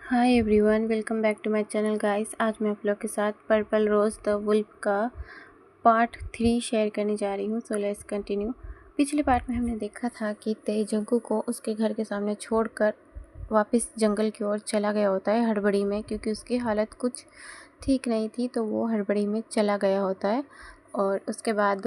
Hi everyone, welcome back to my channel guys. आज मैं आप लोग के साथ पर्पल रोज़ द वुल्फ का पार्ट 3 शेयर करने जा रही हूँ। So let's continue. पिछले पार्ट में हमने देखा था कि ते जंगू को उसके घर के सामने छोड़कर वापस जंगल की ओर चला गया होता है हड़बड़ी में, क्योंकि उसकी हालत कुछ ठीक नहीं थी, तो वो हड़बड़ी में चला गया होता है। और उसके बाद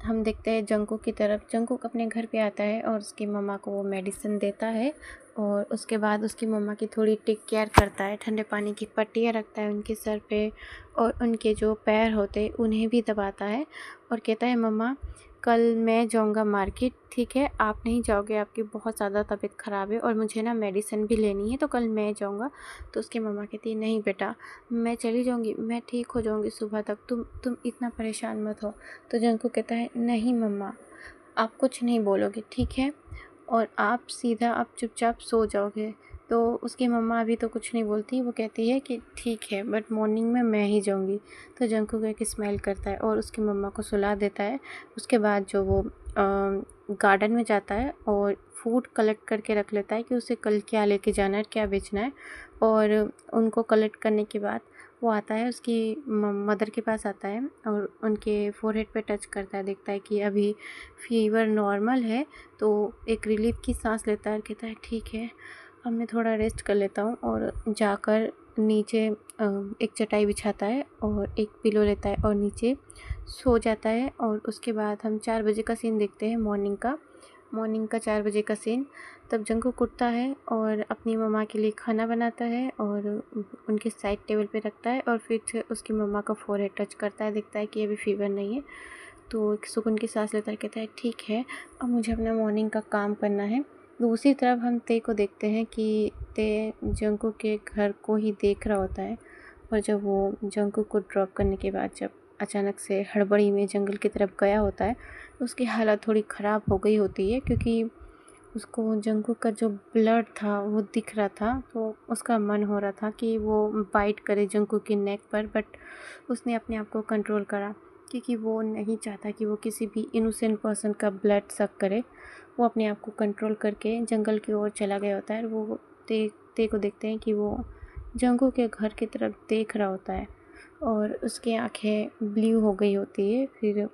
हम देखते हैं जंगू की तरफ। जंगू अपने घर पे आता है और उसकी मम्मा को वो मेडिसिन देता है और उसके बाद उसकी मम्मा की थोड़ी टेक केयर करता है। ठंडे पानी की पट्टियाँ रखता है उनके सर पे और उनके जो पैर होते हैं उन्हें भी दबाता है और कहता है, मम्मा कल मैं जाऊंगा मार्केट, ठीक है? आप नहीं जाओगे, आपकी बहुत ज़्यादा तबीयत ख़राब है और मुझे ना मेडिसिन भी लेनी है, तो कल मैं जाऊंगा। तो उसकी मम्मा कहती है, नहीं बेटा, मैं चली जाऊंगी, मैं ठीक हो जाऊंगी सुबह तक, तुम इतना परेशान मत हो। तो जंकू कहता है, नहीं मम्मा, आप कुछ नहीं बोलोगे, ठीक है? और आप चुपचाप सो जाओगे। तो उसकी मम्मा अभी तो कुछ नहीं बोलती, वो कहती है कि ठीक है, बट मॉर्निंग में मैं ही जाऊंगी। तो जंकू एक स्माइल करता है और उसकी मम्मा को सुला देता है। उसके बाद जो वो गार्डन में जाता है और फूड कलेक्ट करके रख लेता है कि उसे कल क्या लेके जाना है, क्या बेचना है। और उनको कलेक्ट करने के बाद वो आता है, उसकी मदर के पास आता है और उनके फोरहेड पे टच करता है, देखता है कि अभी फीवर नॉर्मल है। तो एक रिलीफ की सांस लेता है और कहता है, ठीक है, अब मैं थोड़ा रेस्ट कर लेता हूँ। और जाकर नीचे एक चटाई बिछाता है और एक पिलो लेता है और नीचे सो जाता है। और उसके बाद हम 4 बजे का सीन देखते हैं, मॉर्निंग का 4 बजे का सीन। तब जंगकुक उठता है और अपनी मम्मा के लिए खाना बनाता है और उनके साइड टेबल पे रखता है और फिर से उसकी मम्मा का फोरहेड टच करता है, देखता है कि अभी फीवर नहीं है। तो एक सुकून की सांस लेता है, कहता है, ठीक है, अब मुझे अपना मॉर्निंग का काम करना है। दूसरी तरफ हम ते को देखते हैं कि ते जंकू के घर को ही देख रहा होता है। और जब वो जंकू को ड्रॉप करने के बाद जब अचानक से हड़बड़ी में जंगल की तरफ गया होता है, तो उसकी हालत थोड़ी ख़राब हो गई होती है, क्योंकि उसको जंकू का जो ब्लड था वो दिख रहा था। तो उसका मन हो रहा था कि वो बाइट करे जंकू की नेक पर, बट उसने अपने आप को कंट्रोल करा, क्योंकि वो नहीं चाहता कि वो किसी भी इनोसेंट पर्सन का ब्लड सक करे। वो अपने आप को कंट्रोल करके जंगल की ओर चला गया होता है। वो ते को देखते हैं कि वो जंगू के घर की तरफ देख रहा होता है और उसकी आंखें ब्लू हो गई होती है। फिर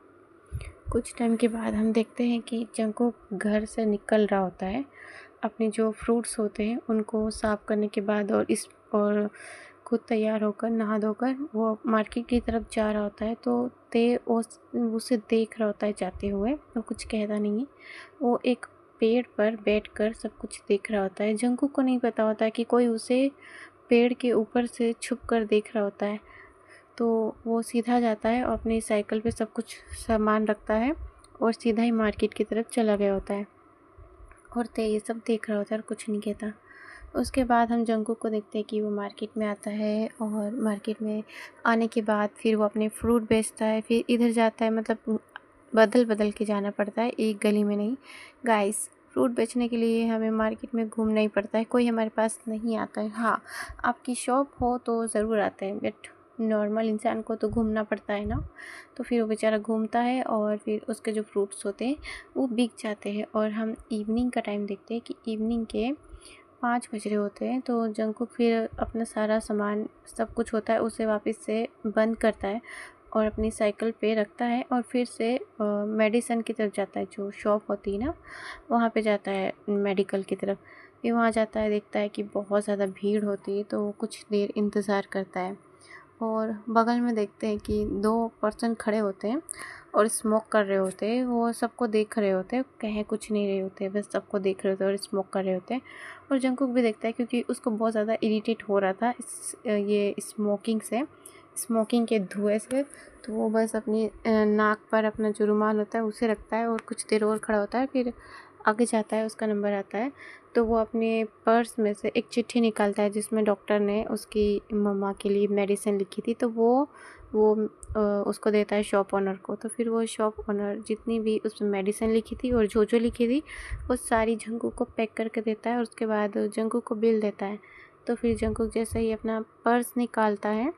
कुछ टाइम के बाद हम देखते हैं कि जंगू घर से निकल रहा होता है। अपने जो फ्रूट्स होते हैं उनको साफ़ करने के बाद और खुद तैयार होकर नहा धोकर वो मार्केट की तरफ जा रहा होता है। तो ते उसे देख रहा होता है जाते हुए, वो कुछ कहता नहीं है। वो एक पेड़ पर बैठकर सब कुछ देख रहा होता है। जंगू को नहीं पता होता है कि कोई उसे पेड़ के ऊपर से छुप कर देख रहा होता है। तो वो सीधा जाता है और अपनी साइकिल पे सब कुछ सामान रखता है और सीधा ही मार्केट की तरफ चला गया होता है। और ते ये सब देख रहा होता है और कुछ नहीं कहता। उसके बाद हम जंगकुक को देखते हैं कि वो मार्केट में आता है और मार्केट में आने के बाद फिर वो अपने फ्रूट बेचता है, फिर इधर जाता है, मतलब बदल बदल के जाना पड़ता है, एक गली में नहीं। गाइस, फ्रूट बेचने के लिए हमें मार्केट में घूमना ही पड़ता है, कोई हमारे पास नहीं आता है। हाँ, आपकी शॉप हो तो ज़रूर आते हैं, बट नॉर्मल इंसान को तो घूमना पड़ता है ना। तो फिर वो बेचारा घूमता है और फिर उसके जो फ्रूट्स होते हैं वो बिक जाते हैं। और हम इवनिंग का टाइम देखते हैं कि इवनिंग के 5 बज रहे होते हैं। तो जंगकुक फिर अपना सारा सामान, सब कुछ होता है, उसे वापस से बंद करता है और अपनी साइकिल पे रखता है और फिर से मेडिसिन की तरफ जाता है। जो शॉप होती है ना, वहाँ पे जाता है, मेडिकल की तरफ। फिर वहाँ जाता है, देखता है कि बहुत ज़्यादा भीड़ होती है, तो वो कुछ देर इंतज़ार करता है। और बगल में देखते हैं कि 2 पर्सन खड़े होते हैं और स्मोक कर रहे होते हैं। वो सबको देख रहे होते हैं, कह कुछ नहीं रहे होते, बस सबको देख रहे होते हैं और स्मोक कर रहे होते हैं। और जंगकुक भी देखता है, क्योंकि उसको बहुत ज़्यादा इरिटेट हो रहा था ये स्मोकिंग के धुएं से। तो वो बस अपनी नाक पर अपना जो रुमाल होता है उसे रखता है और कुछ देर और खड़ा होता है। फिर आगे जाता है, उसका नंबर आता है। तो वो अपने पर्स में से एक चिट्ठी निकालता है जिसमें डॉक्टर ने उसकी मम्मा के लिए मेडिसिन लिखी थी। तो वो उसको देता है शॉप ओनर को। तो फिर वो शॉप ओनर जितनी भी उसमें मेडिसिन लिखी थी और जो लिखी थी वो सारी जंगकुक को पैक करके देता है और उसके बाद जंगकुक को बिल देता है। तो फिर जंगकुक जैसे ही अपना पर्स निकालता है,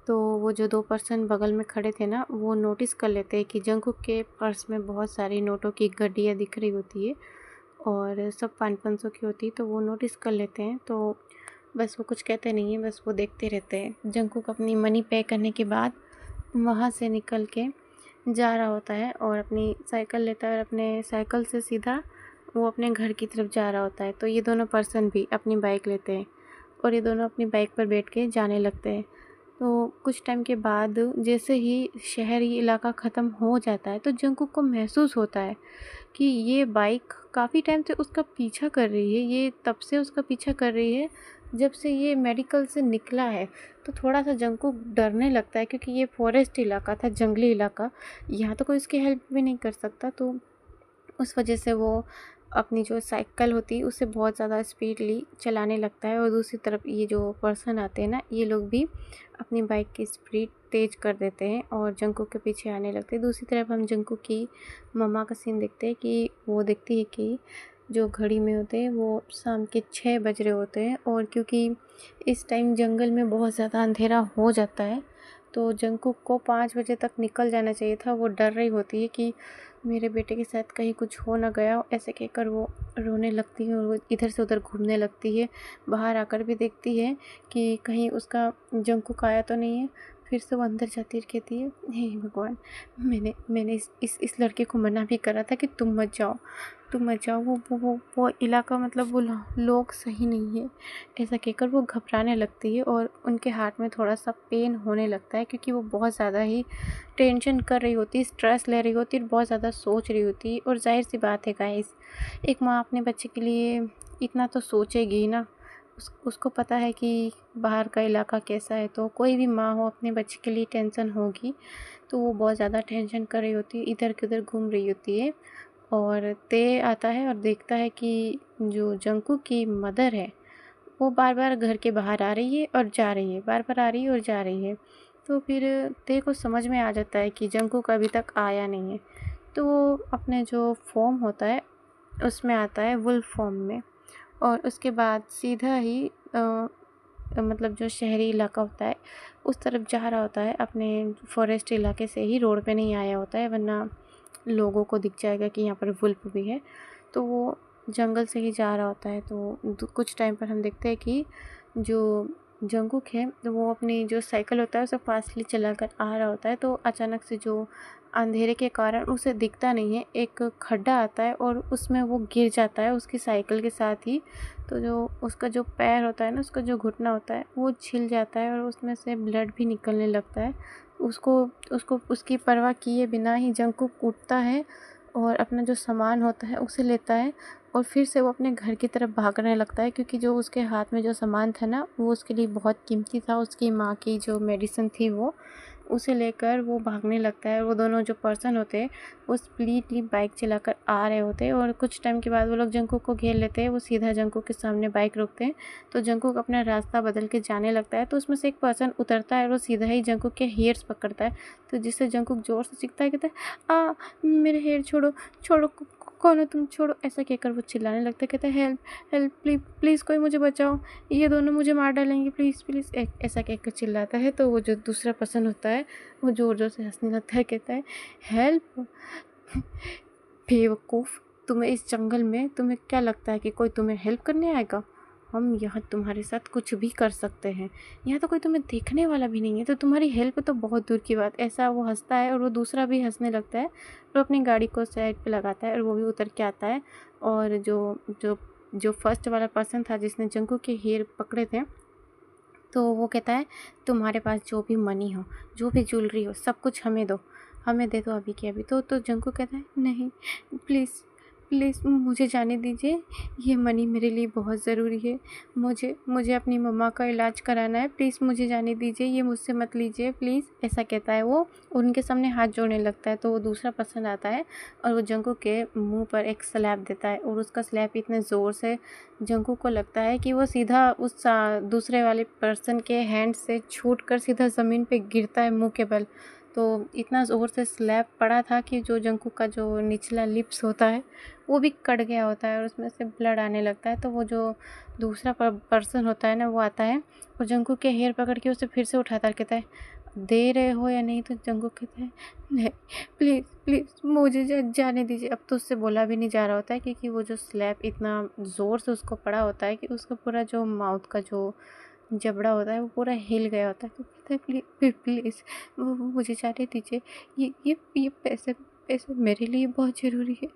तो वो जो 2 पर्सन बगल में खड़े थे ना, वो नोटिस कर लेते हैं कि जंगकुक के पर्स में बहुत सारी नोटों की गड्डियाँ दिख रही होती है और सब 500-500 की होती है। तो वो नोटिस कर लेते हैं। तो बस वो कुछ कहते नहीं हैं, बस वो देखते रहते हैं। जंगकुक अपनी मनी पे करने के बाद वहाँ से निकल के जा रहा होता है और अपनी साइकिल लेता है और अपने साइकिल से सीधा वो अपने घर की तरफ जा रहा होता है। तो ये दोनों पर्सन भी अपनी बाइक लेते हैं और ये दोनों अपनी बाइक पर बैठ के जाने लगते हैं। तो कुछ टाइम के बाद जैसे ही शहरी इलाका ख़त्म हो जाता है तो जंगकुक को महसूस होता है कि ये बाइक काफ़ी टाइम से उसका पीछा कर रही है। ये तब से उसका पीछा कर रही है जब से ये मेडिकल से निकला है। तो थोड़ा-सा जंगकुक डरने लगता है क्योंकि ये फॉरेस्ट इलाका था, जंगली इलाका, यहाँ तो कोई उसकी हेल्प भी नहीं कर सकता। तो उस वजह से वो अपनी जो साइकिल होती है उसे बहुत ज़्यादा स्पीडली चलाने लगता है और दूसरी तरफ ये जो पर्सन आते हैं ना, ये लोग भी अपनी बाइक की स्पीड तेज़ कर देते हैं और जंगकुक के पीछे आने लगते हैं। दूसरी तरफ हम जंगकुक की मम्मा का सीन देखते हैं कि वो देखती है कि जो घड़ी में होते हैं वो शाम के 6 बज रहे होते हैं और क्योंकि इस टाइम जंगल में बहुत ज़्यादा अंधेरा हो जाता है तो जंगकुक को 5 बजे तक निकल जाना चाहिए था। वो डर रही होती है कि मेरे बेटे के साथ कहीं कुछ हो ना गया, ऐसे कहकर वो रोने लगती है और वो इधर से उधर घूमने लगती है। बाहर आकर भी देखती है कि कहीं उसका जंगकुक आया तो नहीं है। फिर से वो अंदर जाती है, कहती है, हे भगवान, मैंने इस लड़के को मना भी करा था कि तुम मत जाओ, तुम मत जाओ। वो इलाका, मतलब वो लोग सही नहीं है। ऐसा कहकर वो घबराने लगती है और उनके हाथ में थोड़ा सा पेन होने लगता है क्योंकि वो बहुत ज़्यादा ही टेंशन कर रही होती है, स्ट्रेस ले रही होती है, बहुत ज़्यादा सोच रही होती है। और जाहिर सी बात है गाइस, एक माँ अपने बच्चे के लिए इतना तो सोचेगी ही ना। उसको पता है कि बाहर का इलाका कैसा है, तो कोई भी माँ हो अपने बच्चे के लिए टेंशन होगी। तो वो बहुत ज़्यादा टेंशन कर रही होती है, इधर किधर घूम रही होती है। और ते आता है और देखता है कि जो जंकू की मदर है वो बार बार घर के बाहर आ रही है और जा रही है, बार बार आ रही है और जा रही है। तो फिर ते को समझ में आ जाता है कि जंकूक अभी तक आया नहीं है। तो वो अपने जो फॉर्म होता है उसमें आता है, वुल्फ फॉर्म में, और उसके बाद सीधा ही मतलब जो शहरी इलाका होता है उस तरफ जा रहा होता है। अपने फॉरेस्ट इलाके से ही, रोड पे नहीं आया होता है, वरना लोगों को दिख जाएगा कि यहाँ पर वुल्फ भी है। तो वो जंगल से ही जा रहा होता है। तो कुछ टाइम पर हम देखते हैं कि जो जंगकुक है तो वो अपनी जो साइकिल होता है उसे फास्टली चलाकर आ रहा होता है। तो अचानक से जो अंधेरे के कारण उसे दिखता नहीं है, एक खड्डा आता है और उसमें वो गिर जाता है उसकी साइकिल के साथ ही। तो जो उसका जो पैर होता है ना, उसका जो घुटना होता है वो छिल जाता है और उसमें से ब्लड भी निकलने लगता है। उसको उसको उसकी परवाह किए बिना ही जंगकुक उठता है और अपना जो सामान होता है उसे लेता है और फिर से वो अपने घर की तरफ भागने लगता है क्योंकि जो उसके हाथ में जो सामान था ना वो उसके लिए बहुत कीमती था। उसकी माँ की जो मेडिसिन थी वो, उसे लेकर वो भागने लगता है। वो दोनों जो पर्सन होते हैं वो स्पीडली बाइक चलाकर आ रहे होते हैं और कुछ टाइम के बाद वो लोग जंगकुक को घेर लेते हैं। वो सीधा जंगकुक के सामने बाइक रोकते हैं तो जंगकुक अपना रास्ता बदल के जाने लगता है। तो उसमें से एक पर्सन उतरता है और वो सीधा ही जंगकुक के हेयर्स पकड़ता है। तो जिससे जंगकुक ज़ोर से चीखता है, कहता है, मेरे हेयर छोड़ो, छोड़ो, कौन हो तुम, छोड़ो। ऐसा कहकर वो चिल्लाने लगता है, कहता है, हेल्प हेल्प, प्लीज़ प्लीज़ कोई मुझे बचाओ, ये दोनों मुझे मार डालेंगे, प्लीज़ प्लीज़, ऐसा कहकर चिल्लाता है। तो वो जो दूसरा पर्सन होता है वो ज़ोर ज़ोर से हंसने लगता है, कहता है, हेल्प, बेवकूफ़, तुम्हें इस जंगल में तुम्हें क्या लगता है कि कोई तुम्हें हेल्प करने आएगा? हम यहाँ तुम्हारे साथ कुछ भी कर सकते हैं, यहाँ तो कोई तुम्हें देखने वाला भी नहीं है, तो तुम्हारी हेल्प तो बहुत दूर की बात। ऐसा वो हंसता है और वो दूसरा भी हंसने लगता है और अपनी गाड़ी को साइड पे लगाता है और वो भी उतर के आता है। और जो जो जो फर्स्ट वाला पर्सन था जिसने जंगू के हेयर पकड़े थे, तो वो कहता है, तुम्हारे पास जो भी मनी हो, जो भी ज्वेलरी हो, सब कुछ हमें दो, हमें दे दो अभी के अभी। तो जंकू कहता है, नहीं, प्लीज़ प्लीज़ मुझे जाने दीजिए, ये मनी मेरे लिए बहुत ज़रूरी है, मुझे अपनी मम्मा का इलाज कराना है, प्लीज़ मुझे जाने दीजिए, ये मुझसे मत लीजिए प्लीज़, ऐसा कहता है वो। उनके सामने हाथ जोड़ने लगता है। तो वो दूसरा पर्सन आता है और वो जंकू के मुंह पर एक स्लैप देता है और उसका स्लैप इतने ज़ोर से जंकू को लगता है कि वो सीधा उस दूसरे वाले पर्सन के हैंड से छूटकर सीधा ज़मीन पे गिरता है मुंह के बल। तो इतना ज़ोर से स्लैप पड़ा था कि जो जंकू का जो निचला लिप्स होता है वो भी कट गया होता है और उसमें से ब्लड आने लगता है। तो वो जो दूसरा पर्सन होता है ना, वो आता है और जंकू के हेयर पकड़ के उसे फिर से उठाता है, कहता है, दे रहे हो या नहीं? तो जंगकुक कहता है नहीं, प्लीज़ प्लीज़ मुझे जाने दीजिए। अब तो उससे बोला भी नहीं जा रहा होता है, क्योंकि वो जो स्लैप इतना ज़ोर से उसको पड़ा होता है कि उसका पूरा जो माउथ का जो जबड़ा होता है वो पूरा हिल गया होता है। तो कहता है प्लीज़ मुझे जाने दीजिए। ये पैसे पैसे मेरे लिए बहुत ज़रूरी है।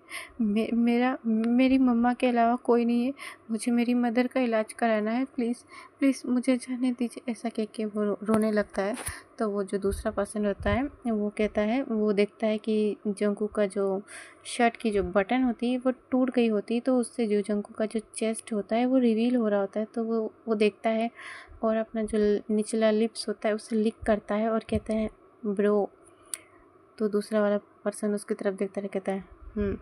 मेरी मम्मा के अलावा कोई नहीं है। मुझे मेरी मदर का इलाज कराना है। प्लीज़ मुझे जाने दीजिए। ऐसा कह के वो रोने लगता है। तो वो जो दूसरा पर्सन होता है वो कहता है, वो देखता है कि जंगकुक का जो शर्ट की जो बटन होती है वो टूट गई होती है। तो उससे जो जंगकुक का जो चेस्ट होता है वो रिवील हो रहा होता है। तो वो देखता है और अपना जो निचला लिप्स होता है उसे लिक करता है और कहता है ब्रो। तो दूसरा वाला पर्सन उसकी तरफ देखता है, कहता है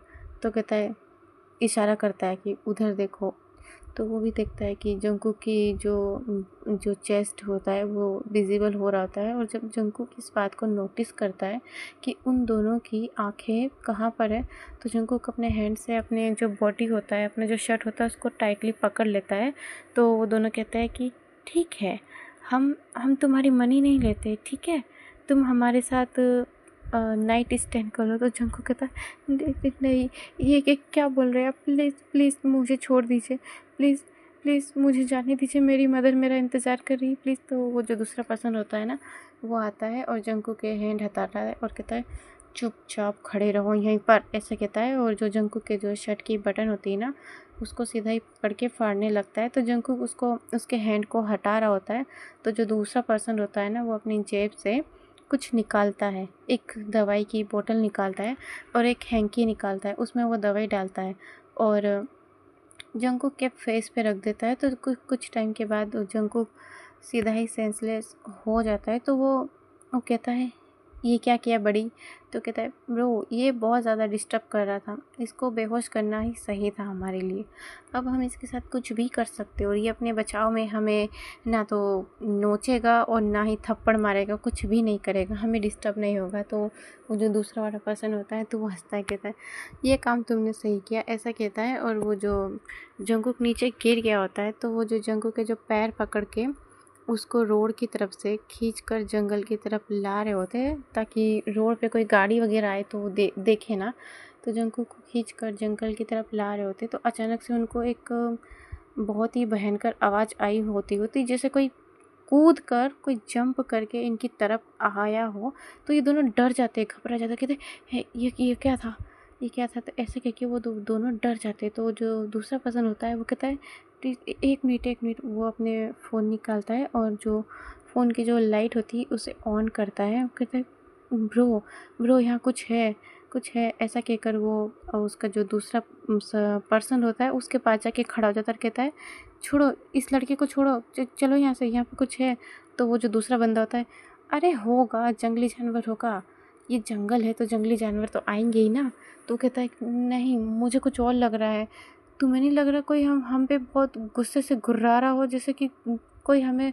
तो कहता है, इशारा करता है कि उधर देखो। तो वो भी देखता है कि जंगकुक की जो चेस्ट होता है वो विजिबल हो रहा होता है। और जब जंगकुक इस बात को नोटिस करता है कि उन दोनों की आंखें कहाँ पर है, तो जंगकुक अपने हैंड से अपने जो बॉडी होता है, अपना जो शर्ट होता है उसको टाइटली पकड़ लेता है। तो वो दोनों कहते हैं कि ठीक है, हम तुम्हारी मनी नहीं लेते, ठीक है, तुम हमारे साथ नाइट स्टैंड करो। तो जंगकुक कहता है नहीं, ये क्या बोल रहे हैं आप? प्लीज़ मुझे छोड़ दीजिए। प्लीज़ मुझे जाने दीजिए, मेरी मदर मेरा इंतज़ार कर रही है, प्लीज़। तो वो जो दूसरा पर्सन होता है ना, वो आता है और जंगकुक के हैंड हटाता है और कहता है चुपचाप खड़े रहो यहीं पर, ऐसे कहता है। और जो जंगकुक के जो शर्ट की बटन होती है ना, उसको सीधा ही पकड़ के फाड़ने लगता है। तो जंगकुक उसके हैंड को हटा रहा होता है। तो जो दूसरा पर्सन होता है ना, वो अपनी जेब से कुछ निकालता है, एक दवाई की बोतल निकालता है और एक हैंकी निकालता है, उसमें वो दवाई डालता है और जंगकुक के फेस पे रख देता है। तो कुछ टाइम के बाद जंगकुक सीधा ही सेंसलेस हो जाता है। तो वो कहता है ये क्या किया बड़ी? तो कहता है ब्रो, ये बहुत ज़्यादा डिस्टर्ब कर रहा था, इसको बेहोश करना ही सही था हमारे लिए। अब हम इसके साथ कुछ भी कर सकते और ये अपने बचाव में हमें ना तो नोचेगा और ना ही थप्पड़ मारेगा, कुछ भी नहीं करेगा, हमें डिस्टर्ब नहीं होगा। तो वो जो दूसरा वाला पर्सन होता है तो वो हंसता है, कहता है ये काम तुमने सही किया, ऐसा कहता है। और वो जो जंगकुक नीचे गिर गया होता है, तो वो जो जंगकुक के जो पैर पकड़ के उसको रोड की तरफ से खींचकर जंगल की तरफ ला रहे होते हैं, ताकि रोड पे कोई गाड़ी वगैरह आए तो वो देखे ना। तो जंगकुक को खींचकर जंगल की तरफ ला रहे होते, तो अचानक से उनको एक बहुत ही भयंकर आवाज़ आई होती जैसे कोई कूद कर, कोई जंप करके इनकी तरफ आया हो। तो ये दोनों डर जाते, घबरा जाते, कहते है ये क्या था, ये क्या था? तो ऐसे कह के वो दोनों डर जाते। तो जो दूसरा पर्सन होता है वो कहता है एक मिनट। वो अपने फ़ोन निकालता है और जो फ़ोन की जो लाइट होती है उसे ऑन करता है। वो कहता है ब्रो यहाँ कुछ है, ऐसा कहकर वो उसका जो दूसरा पर्सन होता है उसके पास जाके खड़ा हो जाता है और कहता है छोड़ो, इस लड़के को छोड़ो, चलो यहाँ से, यहाँ पे कुछ है। तो वो जो दूसरा बंदा होता है, अरे होगा, जंगली जानवर होगा, ये जंगल है तो जंगली जानवर तो आएंगे ही ना। तो कहता है नहीं, मुझे कुछ और लग रहा है, तुम्हें नहीं लग रहा कोई हम पे बहुत गुस्से से घुर्रा रहा हो, जैसे कि कोई हमें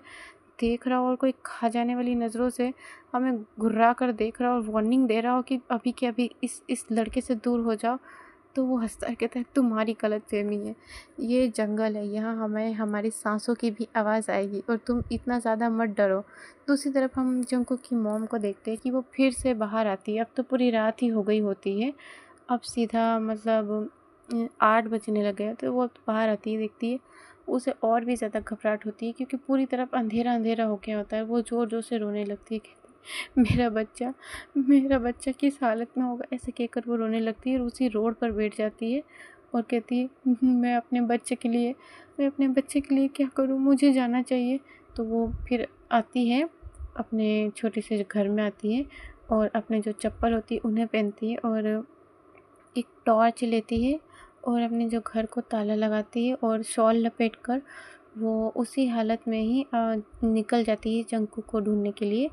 देख रहा हो और कोई खा जाने वाली नज़रों से हमें घुर्रा कर देख रहा हो और वार्निंग दे रहा हो कि अभी के अभी इस लड़के से दूर हो जाओ। तो वो हंसता है, कहता है तुम्हारी गलतफहमी है, ये जंगल है, यहाँ हमें हमारी सांसों की भी आवाज़ आएगी और तुम इतना ज़्यादा मत डरो। दूसरी तरफ हम जंगकुक की मॉम को देखते हैं कि वो फिर से बाहर आती है। अब तो पूरी रात ही हो गई होती है, अब सीधा मतलब 8 बजने लगे हैं। तो वो बाहर आती है, देखती है, उसे और भी ज़्यादा घबराहट होती है क्योंकि पूरी तरफ अंधेरा हो गया होता है। वो ज़ोर से रोने लगती है, कहती मेरा बच्चा किस हालत में होगा, ऐसे कहकर वो रोने लगती है और उसी रोड पर बैठ जाती है और कहती है मैं अपने बच्चे के लिए क्या करूँ, मुझे जाना चाहिए। तो वो फिर आती है, अपने छोटे से घर में आती है और अपने जो चप्पल होती है उन्हें पहनती है और एक टॉर्च लेती है और अपने जो घर को ताला लगाती है और शॉल लपेटकर वो उसी हालत में ही निकल जाती है जंगकुक को ढूंढने के लिए।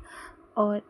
और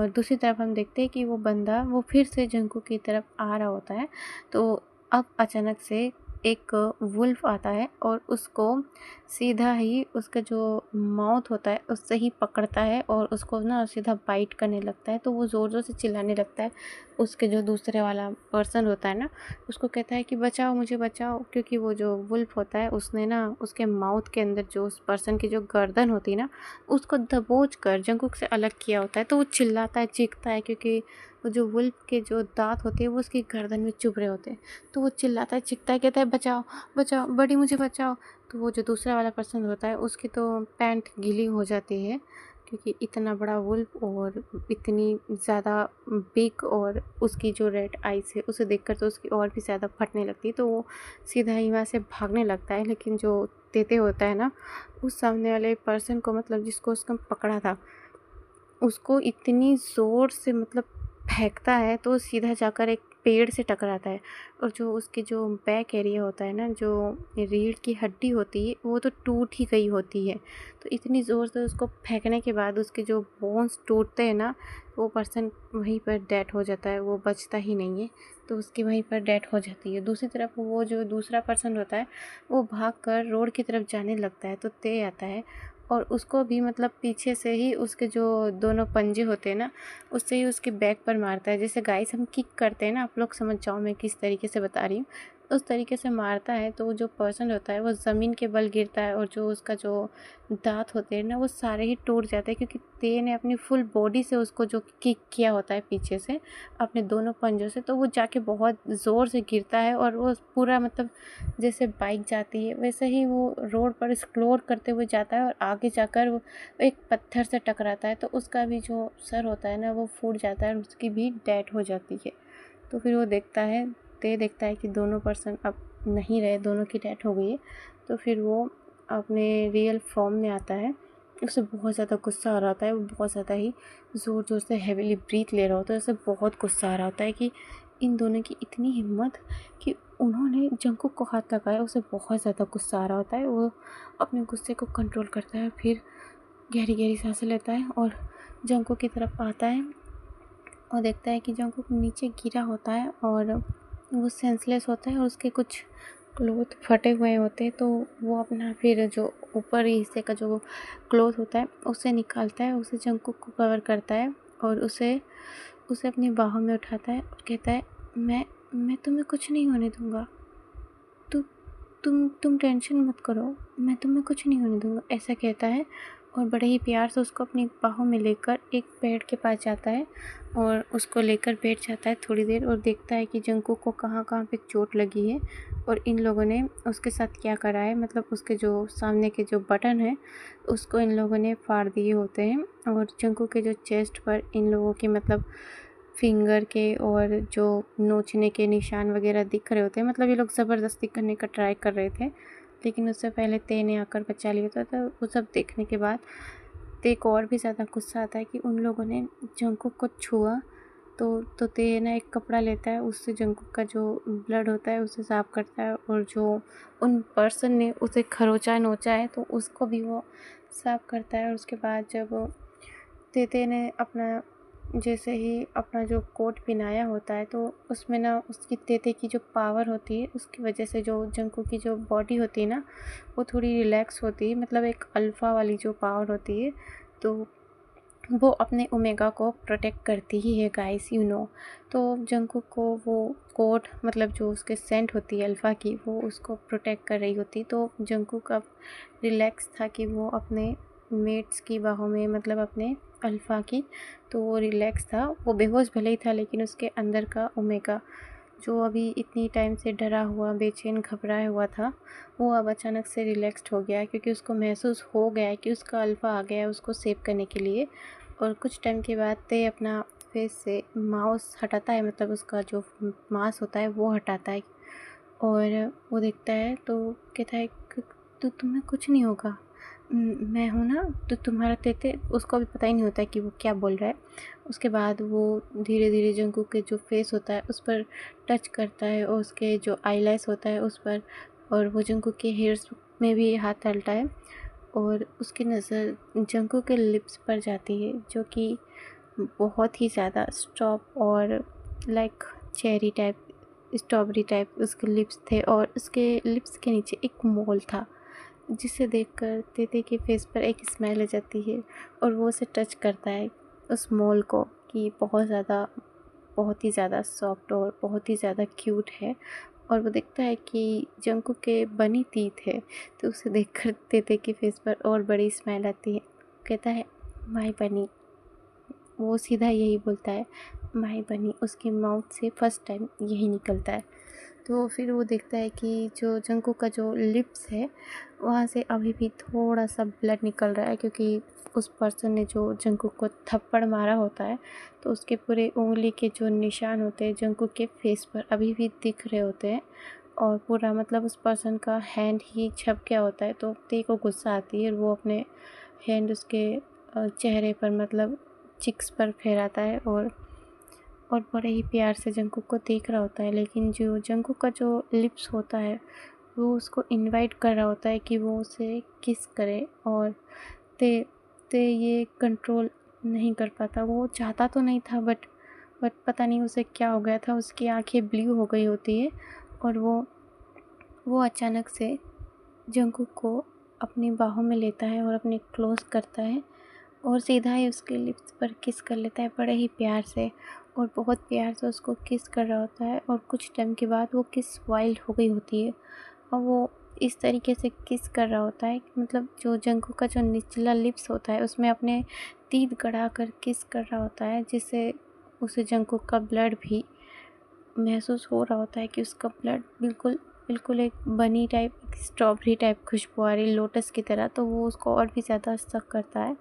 दूसरी तरफ हम देखते हैं कि वो बंदा वो फिर से जंगकुक की तरफ आ रहा होता है। तो अब अचानक से एक वुल्फ आता है और उसको सीधा ही उसका जो माउथ होता है उससे ही पकड़ता है और उसको ना सीधा बाइट करने लगता है। तो वो ज़ोर ज़ोर से चिल्लाने लगता है। उसके जो दूसरे वाला पर्सन होता है ना, उसको कहता है कि बचाओ, मुझे बचाओ, क्योंकि वो जो वुल्फ होता है उसने ना उसके माउथ के अंदर जो उस पर्सन की जो गर्दन होती है ना, उसको दबोच कर जंगकुक से अलग किया होता है। तो वो चिल्लाता है, चीखता है, क्योंकि वो जो वुल्फ के जो दाँत होते हैं वो उसकी गर्दन में चुभ रहे होते हैं। तो वो चिल्लाता है, चीखता है, कहता है बचाओ, बचाओ, बड़ी मुझे बचाओ। तो वो जो दूसरा वाला पर्सन होता है उसकी तो पैंट गीली हो जाती है, क्योंकि इतना बड़ा वुल्फ और इतनी ज़्यादा बिग, और उसकी जो रेड आइज़ है उसे देखकर तो उसकी और भी ज़्यादा फटने लगती है। तो वो सीधा ही वहाँ से भागने लगता है। लेकिन जो तेते होता है ना, उस सामने वाले पर्सन को, मतलब जिसको उसने पकड़ा था, उसको इतनी ज़ोर से मतलब फेंकता है तो सीधा जाकर एक पेड़ से टकराता है। और जो उसकी जो बैक एरिया होता है ना, जो रीढ़ की हड्डी होती है, वो तो टूट ही गई होती है। तो इतनी ज़ोर से उसको फेंकने के बाद उसके जो बोन्स टूटते हैं ना, वो पर्सन वहीं पर डेड हो जाता है, वो बचता ही नहीं है। तो उसकी वहीं पर डेड हो जाती है। दूसरी तरफ वो जो दूसरा पर्सन होता है वो भागकर रोड की तरफ जाने लगता है। तो ते आता है और उसको भी मतलब पीछे से ही उसके जो दोनों पंजे होते हैं ना, उससे ही उसके बैक पर मारता है। जैसे गाइस हम किक करते हैं ना, आप लोग समझ जाओ मैं किस तरीके से बता रही हूँ, उस तरीके से मारता है। तो वो जो पर्सन होता है वो ज़मीन के बल गिरता है और जो उसका जो दाँत होते हैं ना वो सारे ही टूट जाते हैं, क्योंकि ते ने अपनी फुल बॉडी से उसको जो किक किया होता है पीछे से अपने दोनों पंजों से, तो वो जाके बहुत ज़ोर से गिरता है और वो पूरा मतलब जैसे बाइक जाती है वैसे ही वो रोड पर एक्सप्लोर करते हुए जाता है और आगे जाकर वो एक पत्थर से टकराता है। तो उसका भी जो सर होता है ना वो फूट जाता है और उसकी भी डेथ हो जाती है। तो फिर वो देखता है, ते देखता है कि दोनों पर्सन अब नहीं रहे, दोनों की डेथ हो गई है। तो फिर वो अपने रियल फॉर्म में आता है। उसे बहुत ज़्यादा गुस्सा आ रहा होता है, वो बहुत ज़्यादा ही ज़ोर ज़ोर से हैवीली ब्रीथ ले रहा होता है। उसे बहुत गुस्सा आ रहा होता है कि इन दोनों की इतनी हिम्मत कि उन्होंने जंगकुक को हाथ लगाया। उसे बहुत ज़्यादा गुस्सा आ रहा होता है। वो अपने गुस्से को कंट्रोल करता है, फिर गहरी गहरी सांसें लेता है और जंगकुक की तरफ आता है और देखता है कि जंगकुक नीचे गिरा होता है और वो सेंसलेस होता है और उसके कुछ क्लोथ फटे हुए होते हैं। तो वो अपना फिर जो ऊपरी हिस्से का जो क्लोथ होता है उसे निकालता है, उसे जंगकुक को कवर करता है और उसे उसे अपनी बाहों में उठाता है और कहता है, मैं तुम्हें कुछ नहीं होने दूंगा। तु, तुम टेंशन मत करो, मैं तुम्हें कुछ नहीं होने दूंगा, ऐसा कहता है। और बड़े ही प्यार से उसको अपनी बाहों में लेकर एक पेड़ के पास जाता है और उसको लेकर बैठ जाता है थोड़ी देर और देखता है कि जंगकुक को कहाँ कहाँ पे चोट लगी है और इन लोगों ने उसके साथ क्या करा है। मतलब उसके जो सामने के जो बटन है उसको इन लोगों ने फाड़ दिए होते हैं और जंगकुक के जो चेस्ट पर इन लोगों के मतलब फिंगर के और जो नोचने के निशान वगैरह दिख रहे होते हैं। मतलब ये लोग ज़बरदस्ती करने का ट्राई कर रहे थे, लेकिन उससे पहले ते ने आकर बचा लिया था। तो वो सब देखने के बाद ते को और भी ज़्यादा गुस्सा आता है कि उन लोगों ने जंगकुक को छुआ। तो ते ना एक कपड़ा लेता है, उससे जंगकुक का जो ब्लड होता है उसे साफ़ करता है और जो उन पर्सन ने उसे खरोंचा नोचा है तो उसको भी वो साफ़ करता है। और उसके बाद जब ते ने अपना जैसे ही अपना जो कोट पहनाया होता है तो उसमें ना उसकी तेते की जो पावर होती है उसकी वजह से जो जंगकुक की जो बॉडी होती है ना वो थोड़ी रिलैक्स होती है। मतलब एक अल्फ़ा वाली जो पावर होती है तो वो अपने ओमेगा को प्रोटेक्ट करती ही है गाइस, यू नो। तो जंगकुक को वो कोट मतलब जो उसके सेंट होती है अल्फ़ा की वो उसको प्रोटेक्ट कर रही होती। तो जंगकुक अब रिलैक्स था कि वो अपने मेट्स की बाहों में, मतलब अपने अल्फ़ा की, तो वो रिलैक्स था। वो बेहोश भले ही था लेकिन उसके अंदर का ओमेगा जो अभी इतनी टाइम से डरा हुआ, बेचैन, घबराया हुआ था, वो अब अचानक से रिलैक्स्ड हो गया है, क्योंकि उसको महसूस हो गया है कि उसका अल्फ़ा आ गया है उसको सेव करने के लिए। और कुछ टाइम के बाद ते अपना फेस से मांस हटाता है, मतलब उसका जो मांस होता है वो हटाता है और वो देखता है तो कहता है तो तुम्हें कुछ नहीं होगा, मैं हूँ ना, तो तुम्हारा तेते। उसको भी पता ही नहीं होता है कि वो क्या बोल रहा है। उसके बाद वो धीरे धीरे जंगकुक के जो फेस होता है उस पर टच करता है और उसके जो आईलैश होता है उस पर, और वो जंगकुक के हेयर्स में भी हाथ डालता है और उसकी नज़र जंगकुक के लिप्स पर जाती है जो कि बहुत ही ज़्यादा स्टॉप और like cherry type strawberry type उसके लिप्स थे और उसके लिप्स के नीचे एक मोल था, जिसे देखकर तेते के फेस पर एक स्माइल आ जाती है और वो उसे टच करता है उस मोल को कि बहुत ही ज़्यादा सॉफ्ट और बहुत ही ज़्यादा क्यूट है। और वो देखता है कि जंकुक के बनी टीथ है, तो उसे देखकर तेते के फेस पर और बड़ी स्माइल आती है। कहता है माय बनी, वो सीधा यही बोलता है माय बनी, उसके माउथ से फर्स्ट टाइम यही निकलता है। तो फिर वो देखता है कि जो जंकुक का जो लिप्स है वहाँ से अभी भी थोड़ा सा ब्लड निकल रहा है, क्योंकि उस पर्सन ने जो जंकुक को थप्पड़ मारा होता है तो उसके पूरे उंगली के जो निशान होते हैं जंकुक के फेस पर अभी भी दिख रहे होते हैं और पूरा मतलब उस पर्सन का हैंड ही छप गया होता है। तो ते को गुस्सा आती है और वो अपने हैंड उसके चेहरे पर मतलब चिक्स पर फहराता है और बड़े ही प्यार से जंकुक को देख रहा होता है। लेकिन जो जंकुक का जो लिप्स होता है वो उसको इनवाइट कर रहा होता है कि वो उसे किस करे, और ते ते ये कंट्रोल नहीं कर पाता। वो चाहता तो नहीं था बट पता नहीं उसे क्या हो गया था, उसकी आंखें ब्लू हो गई होती है और वो अचानक से जंकुक को अपनी बाहों में लेता है और अपने क्लोज करता है और सीधा ही उसके लिप्स पर किस कर लेता है बड़े ही प्यार से, और बहुत प्यार से उसको किस कर रहा होता है। और कुछ टाइम के बाद वो किस वाइल्ड हो गई होती है और वो इस तरीके से किस कर रहा होता है मतलब जो जंकुक का जो निचला लिप्स होता है उसमें अपने तीत गड़ा कर किस कर रहा होता है, जिससे उसे जंकुक का ब्लड भी महसूस हो रहा होता है कि उसका ब्लड बिल्कुल बिल्कुल एक बनी टाइप, स्ट्रॉबेरी टाइप खुशबू आ रही लोटस की तरह। तो वो उसको और भी ज़्यादा शक करता है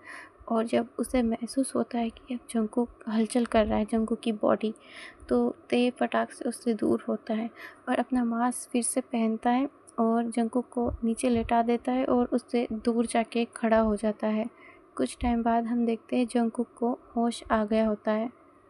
और जब उसे महसूस होता है कि अब जंकुक हलचल कर रहा है जंकुक की बॉडी, तो ते फटाक से उससे दूर होता है और अपना मास्क फिर से पहनता है और जंकुक को नीचे लेटा देता है और उससे दूर जाके खड़ा हो जाता है। कुछ टाइम बाद हम देखते हैं जंकुक को होश आ गया होता है